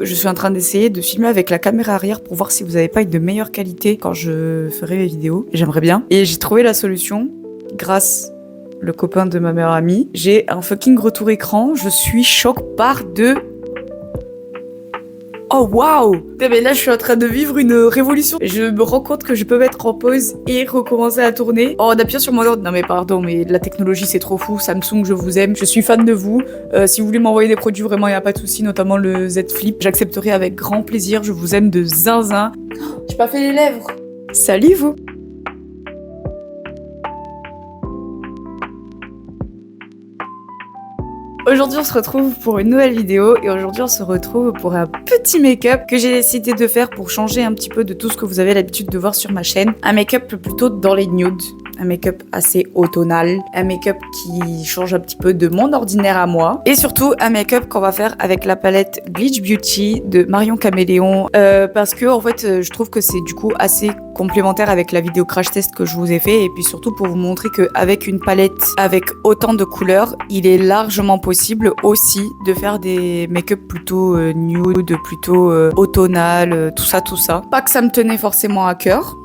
Je suis en train d'essayer de filmer avec la caméra arrière pour voir si vous n'avez pas une de meilleure qualité quand je ferai mes vidéos. J'aimerais bien. Et j'ai trouvé la solution grâce le copain de ma meilleure amie. J'ai un fucking retour écran. Je suis choc par deux. Oh waouh! Mais là je suis en train de vivre une révolution. Je me rends compte que je peux mettre en pause et recommencer à tourner. Oh, en appuyant sur mon ordre. Non mais pardon, mais la technologie c'est trop fou. Samsung, je vous aime. Je suis fan de vous. Si vous voulez m'envoyer des produits, vraiment il n'y a pas de souci, notamment le Z Flip. J'accepterai avec grand plaisir. Je vous aime de zinzin. Oh, j'ai pas fait les lèvres. Salut vous! Aujourd'hui on se retrouve pour une nouvelle vidéo et aujourd'hui on se retrouve pour un petit make-up que j'ai décidé de faire pour changer un petit peu de tout ce que vous avez l'habitude de voir sur ma chaîne. Un make-up plutôt dans les nudes, un make-up assez automnal, un make-up qui change un petit peu de mon ordinaire à moi et surtout un make-up qu'on va faire avec la palette Bleach Beauty de Marion Caméléon parce que en fait je trouve que c'est du coup assez complémentaire avec la vidéo crash test que je vous ai fait et puis surtout pour vous montrer qu'avec une palette avec autant de couleurs, il est largement possible aussi de faire des make-up plutôt nude, plutôt automnal, tout ça. Pas que ça me tenait forcément à cœur.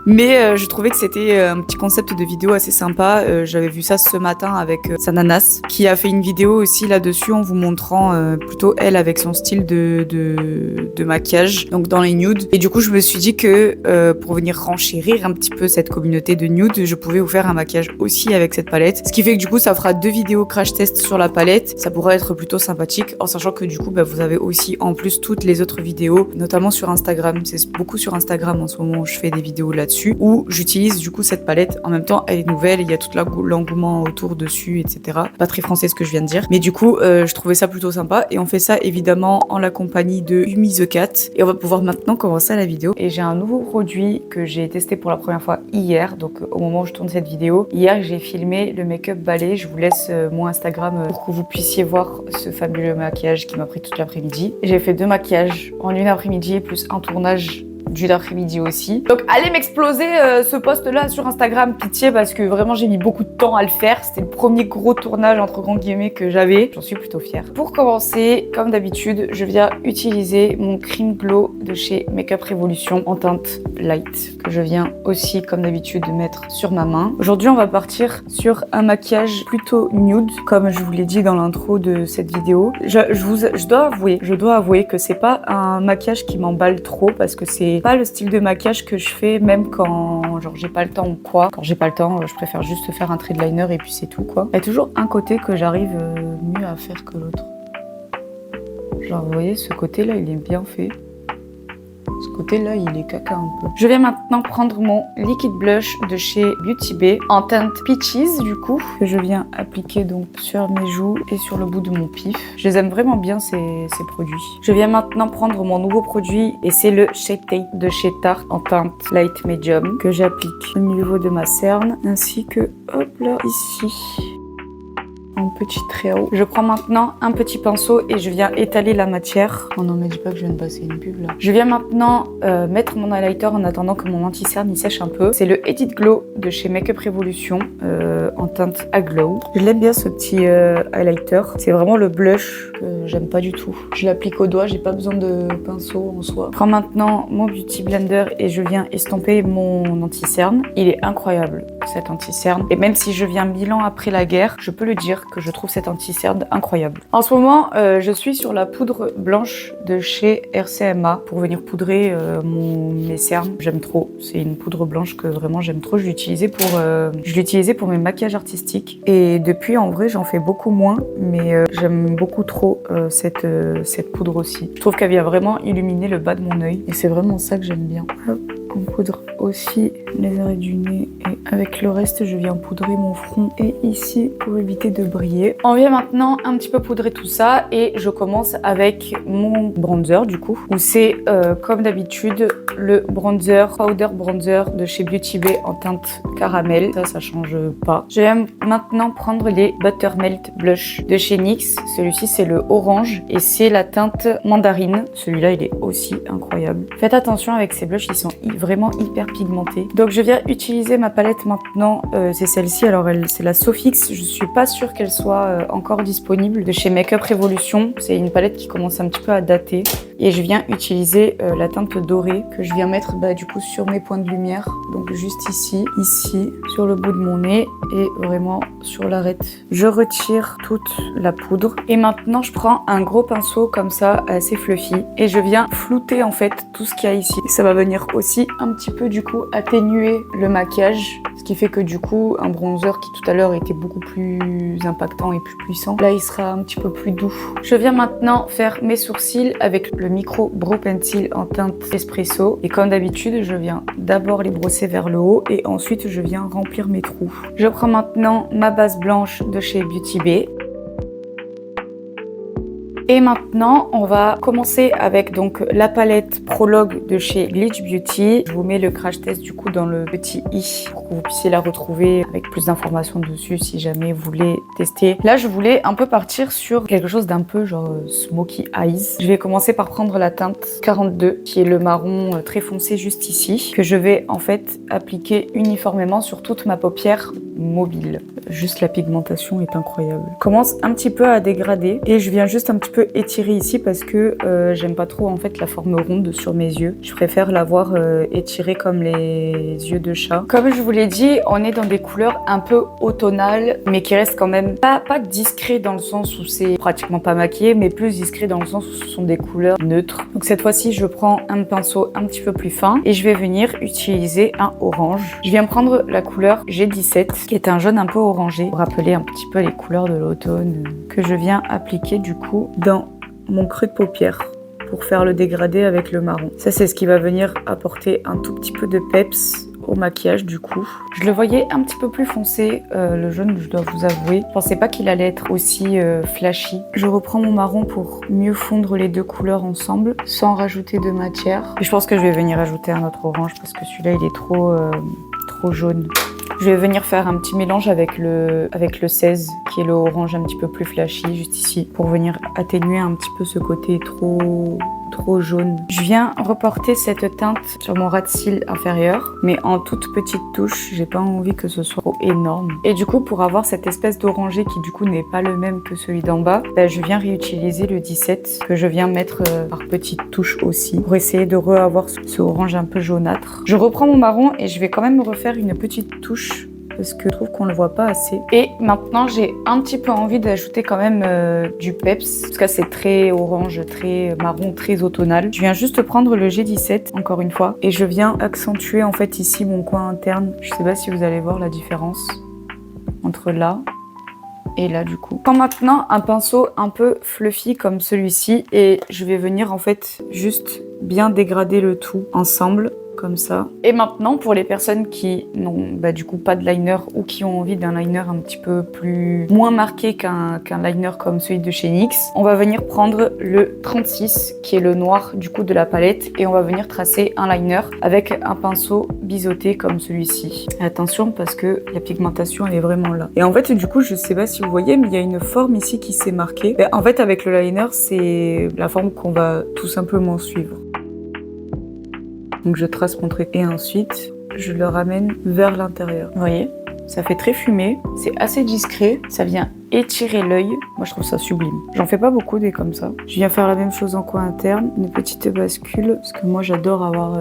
Mais je trouvais que c'était un petit concept de vidéo assez sympa. J'avais vu ça ce matin avec Sananas, qui a fait une vidéo aussi là-dessus en vous montrant plutôt elle avec son style de maquillage, donc dans les nudes. Et du coup, je me suis dit que pour venir renchérir un petit peu cette communauté de nudes, je pouvais vous faire un maquillage aussi avec cette palette. Ce qui fait que du coup, ça fera 2 vidéos crash test sur la palette. Ça pourrait être plutôt sympathique, en sachant que du coup, vous avez aussi en plus toutes les autres vidéos, notamment sur Instagram. C'est beaucoup sur Instagram en ce moment où je fais des vidéos là-dessus, où j'utilise du coup cette palette. En même temps, elle est nouvelle, il y a tout l'engouement autour dessus, etc. Pas très français ce que je viens de dire. Mais du coup, je trouvais ça plutôt sympa. Et on fait ça évidemment en la compagnie de Yumi the Cat. Et on va pouvoir maintenant commencer la vidéo. Et j'ai un nouveau produit que j'ai testé pour la première fois hier. Donc au moment où je tourne cette vidéo. Hier, j'ai filmé le make-up balai. Je vous laisse mon Instagram pour que vous puissiez voir ce fabuleux maquillage qui m'a pris toute l'après-midi. J'ai fait 2 maquillages en une après-midi plus un tournage d'une après-midi aussi. Donc allez m'exploser ce post là sur Instagram, pitié, parce que vraiment j'ai mis beaucoup de temps à le faire. C'était le premier gros tournage entre grands guillemets que j'avais. J'en suis plutôt fière. Pour commencer, comme d'habitude, je viens utiliser mon Cream Glow de chez Makeup Revolution en teinte light, que je viens aussi comme d'habitude de mettre sur ma main. Aujourd'hui on va partir sur un maquillage plutôt nude, comme je vous l'ai dit dans l'intro de cette vidéo. Je dois avouer que c'est pas un maquillage qui m'emballe trop, parce que c'est pas le style de maquillage que je fais même quand genre j'ai pas le temps ou quoi. Quand j'ai pas le temps, je préfère juste faire un trait de liner et puis c'est tout quoi. Il y a toujours un côté que j'arrive mieux à faire que l'autre. Genre vous voyez, ce côté là il est bien fait. Ce côté-là, il est caca un peu. Je vais maintenant prendre mon liquid blush de chez Beauty Bay en teinte Peaches du coup, que je viens appliquer donc sur mes joues et sur le bout de mon pif. Je les aime vraiment bien ces produits. Je viens maintenant prendre mon nouveau produit et c'est le Shape Tape de chez Tarte en teinte light medium que j'applique au niveau de ma cerne ainsi que hop là ici. Un petit trait haut. Je prends maintenant un petit pinceau et je viens étaler la matière. Oh non, mais dis pas que je viens de passer une pub là. Je viens maintenant mettre mon highlighter en attendant que mon anti-cerne il sèche un peu. C'est le Edit Glow de chez Makeup Revolution en teinte Aglow. Je l'aime bien ce petit highlighter. C'est vraiment le blush que j'aime pas du tout. Je l'applique au doigt, j'ai pas besoin de pinceau en soi. Je prends maintenant mon Beauty Blender et je viens estomper mon anti-cerne. Il est incroyable cet anti-cerne. Et même si je viens 1000 ans après la guerre, je peux le dire que je trouve cet anti-cerne incroyable. En ce moment, je suis sur la poudre blanche de chez RCMA pour venir poudrer mes cernes. J'aime trop. C'est une poudre blanche que vraiment j'aime trop. Je l'utilisais pour mes maquillages artistiques. Et depuis, en vrai, j'en fais beaucoup moins, mais j'aime beaucoup trop cette poudre aussi. Je trouve qu'elle vient vraiment illuminer le bas de mon œil. Et c'est vraiment ça que j'aime bien. Hop. On poudre aussi les arrêts du nez et avec le reste je viens poudrer mon front et ici pour éviter de briller. On vient maintenant un petit peu poudrer tout ça et je commence avec mon bronzer du coup où c'est comme d'habitude le bronzer, powder bronzer de chez Beauty Bay en teinte caramel. Ça change pas. Je vais maintenant prendre les Buttermelt Blush de chez NYX. Celui-ci c'est le orange et c'est la teinte mandarine. Celui-là il est aussi incroyable. Faites attention avec ces blushs, ils sont vraiment hyper pigmentés. Donc je viens utiliser ma palette palette maintenant, c'est celle-ci. Alors c'est la Sofix. Je suis pas sûre qu'elle soit encore disponible de chez Makeup Revolution. C'est une palette qui commence un petit peu à dater. Et je viens utiliser la teinte dorée que je viens mettre du coup sur mes points de lumière. Donc juste ici, sur le bout de mon nez et vraiment sur l'arête. Je retire toute la poudre. Et maintenant, je prends un gros pinceau comme ça, assez fluffy. Et je viens flouter en fait tout ce qu'il y a ici. Et ça va venir aussi un petit peu du coup atténuer le maquillage. Ce qui fait que du coup, un bronzer qui tout à l'heure était beaucoup plus impactant et plus puissant, là il sera un petit peu plus doux. Je viens maintenant faire mes sourcils avec le micro Brow Pencil en teinte espresso. Et comme d'habitude, je viens d'abord les brosser vers le haut et ensuite je viens remplir mes trous. Je prends maintenant ma base blanche de chez Beauty Bay. Et maintenant, on va commencer avec donc la palette Prologue de chez Glitch Beauty. Je vous mets le crash test du coup dans le petit i pour que vous puissiez la retrouver avec plus d'informations dessus si jamais vous voulez tester. Là, je voulais un peu partir sur quelque chose d'un peu genre smoky eyes. Je vais commencer par prendre la teinte 42 qui est le marron très foncé juste ici, que je vais en fait appliquer uniformément sur toute ma paupière mobile. Juste la pigmentation est incroyable. Je commence un petit peu à dégrader et je viens juste un petit peu étirer ici parce que j'aime pas trop en fait la forme ronde sur mes yeux. Je préfère l'avoir étirée comme les yeux de chat. Comme je vous l'ai dit, on est dans des couleurs un peu automnales mais qui restent quand même pas discret dans le sens où c'est pratiquement pas maquillé, mais plus discret dans le sens où ce sont des couleurs neutres. Donc cette fois-ci, je prends un pinceau un petit peu plus fin et je vais venir utiliser un orange. Je viens prendre la couleur G17 qui est un jaune un peu orangé pour rappeler un petit peu les couleurs de l'automne que je viens appliquer du coup dans mon creux de paupière pour faire le dégradé avec le marron. Ça, c'est ce qui va venir apporter un tout petit peu de peps au maquillage du coup. Je le voyais un petit peu plus foncé, le jaune, je dois vous avouer. Je pensais pas qu'il allait être aussi flashy. Je reprends mon marron pour mieux fondre les deux couleurs ensemble sans rajouter de matière. Et je pense que je vais venir ajouter un autre orange parce que celui-là il est trop jaune. Je vais venir faire un petit mélange avec le 16 qui est le orange un petit peu plus flashy juste ici pour venir atténuer un petit peu ce côté trop jaune. Je viens reporter cette teinte sur mon ras de cils inférieur mais en toute petite touche, j'ai pas envie que ce soit trop énorme. Et du coup pour avoir cette espèce d'orangé qui du coup n'est pas le même que celui d'en bas, je viens réutiliser le 17 que je viens mettre par petites touches aussi pour essayer de reavoir ce orange un peu jaunâtre. Je reprends mon marron et je vais quand même refaire une petite touche parce que je trouve qu'on le voit pas assez. Et maintenant, j'ai un petit peu envie d'ajouter quand même du peps, parce que c'est très orange, très marron, très automnal. Je viens juste prendre le G17, encore une fois, et je viens accentuer en fait ici mon coin interne. Je sais pas si vous allez voir la différence entre là et là du coup. Je prends maintenant un pinceau un peu fluffy comme celui-ci et je vais venir en fait juste bien dégrader le tout ensemble. Comme ça. Et maintenant, pour les personnes qui n'ont du coup pas de liner ou qui ont envie d'un liner un petit peu moins marqué qu'un liner comme celui de chez NYX, on va venir prendre le 36 qui est le noir du coup de la palette et on va venir tracer un liner avec un pinceau biseauté comme celui-ci. Attention parce que la pigmentation elle est vraiment là. Et en fait du coup je sais pas si vous voyez mais il y a une forme ici qui s'est marquée. En fait avec le liner c'est la forme qu'on va tout simplement suivre. Donc je trace mon trait et ensuite je le ramène vers l'intérieur. Vous voyez, ça fait très fumé, c'est assez discret, ça vient étirer l'œil. Moi je trouve ça sublime. J'en fais pas beaucoup des comme ça. Je viens faire la même chose en coin interne, une petite bascule parce que moi j'adore avoir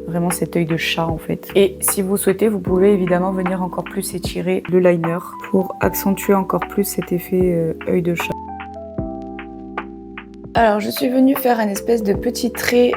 vraiment cet œil de chat en fait. Et si vous souhaitez, vous pouvez évidemment venir encore plus étirer le liner pour accentuer encore plus cet effet œil de chat. Alors je suis venue faire un espèce de petit trait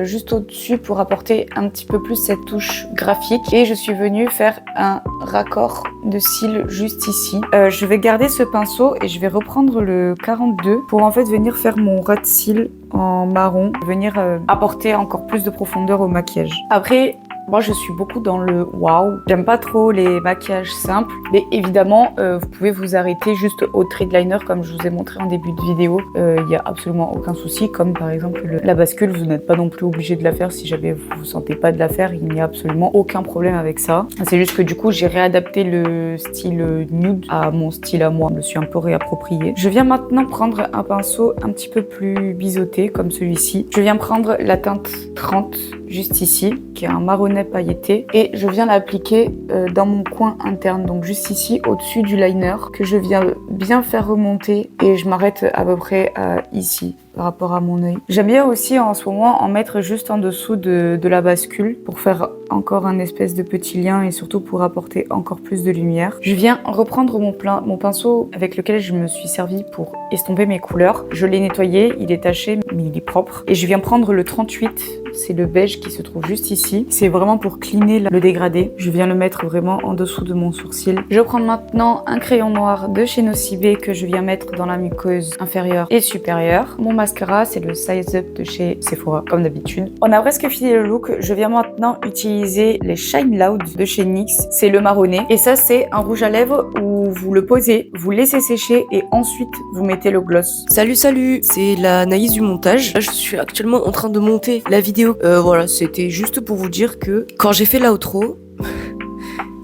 juste au-dessus pour apporter un petit peu plus cette touche graphique et je suis venue faire un raccord de cils juste ici. Je vais garder ce pinceau et je vais reprendre le 42 pour en fait venir faire mon ras de cils en marron, venir apporter encore plus de profondeur au maquillage. Après, moi, je suis beaucoup dans le waouh. J'aime pas trop les maquillages simples. Mais évidemment, vous pouvez vous arrêter juste au trait de liner comme je vous ai montré en début de vidéo. Il n'y a absolument aucun souci. Comme par exemple la bascule, vous n'êtes pas non plus obligé de la faire. Si jamais vous ne sentez pas de la faire, il n'y a absolument aucun problème avec ça. C'est juste que du coup, j'ai réadapté le style nude à mon style à moi. Je me suis un peu réapproprié. Je viens maintenant prendre un pinceau un petit peu plus biseauté comme celui-ci. Je viens prendre la teinte 30 juste ici, qui est un marronnet pailleté. Et je viens l'appliquer dans mon coin interne, donc juste ici, au-dessus du liner, que je viens bien faire remonter. Et je m'arrête à peu près ici, par rapport à mon œil. J'aime bien aussi en ce moment en mettre juste en dessous de la bascule pour faire encore un espèce de petit lien et surtout pour apporter encore plus de lumière. Je viens reprendre mon pinceau avec lequel je me suis servi pour estomper mes couleurs. Je l'ai nettoyé, il est taché mais il est propre. Et je viens prendre le 38, c'est le beige qui se trouve juste ici. C'est vraiment pour cleaner le dégradé. Je viens le mettre vraiment en dessous de mon sourcil. Je prends maintenant un crayon noir de chez Nocibé que je viens mettre dans la muqueuse inférieure et supérieure. Mon mascara, c'est le Size Up de chez Sephora, comme d'habitude. On a presque fini le look. Je viens maintenant utiliser les Shine Loud de chez NYX. C'est le marronné. Et ça, c'est un rouge à lèvres où vous le posez, vous laissez sécher et ensuite vous mettez le gloss. Salut, c'est la Naïs du montage. Là, je suis actuellement en train de monter la vidéo. Voilà, c'était juste pour vous dire que quand j'ai fait l'outro,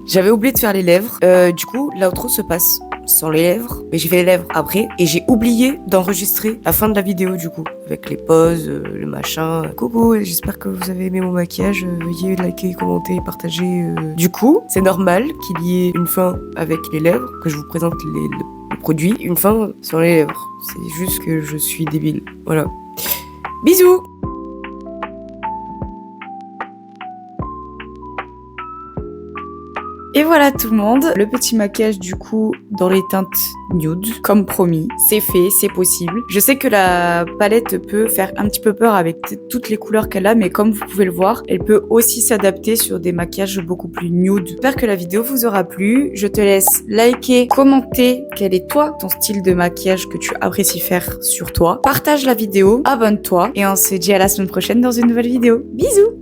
j'avais oublié de faire les lèvres. Du coup, l'outro se passe sans les lèvres, mais j'ai fait les lèvres après et j'ai oublié d'enregistrer la fin de la vidéo du coup, avec les pauses, le machin. Coucou, j'espère que vous avez aimé mon maquillage. Veuillez liker, commenter, partager. Du coup, c'est normal qu'il y ait une fin avec les lèvres, que je vous présente le produit, une fin sans les lèvres. C'est juste que je suis débile. Voilà. Bisous! Et voilà tout le monde, le petit maquillage du coup dans les teintes nude, comme promis. C'est fait, c'est possible. Je sais que la palette peut faire un petit peu peur avec toutes les couleurs qu'elle a, mais comme vous pouvez le voir, elle peut aussi s'adapter sur des maquillages beaucoup plus nude. J'espère que la vidéo vous aura plu. Je te laisse liker, commenter quel est toi ton style de maquillage que tu apprécies faire sur toi. Partage la vidéo, abonne-toi et on se dit à la semaine prochaine dans une nouvelle vidéo. Bisous!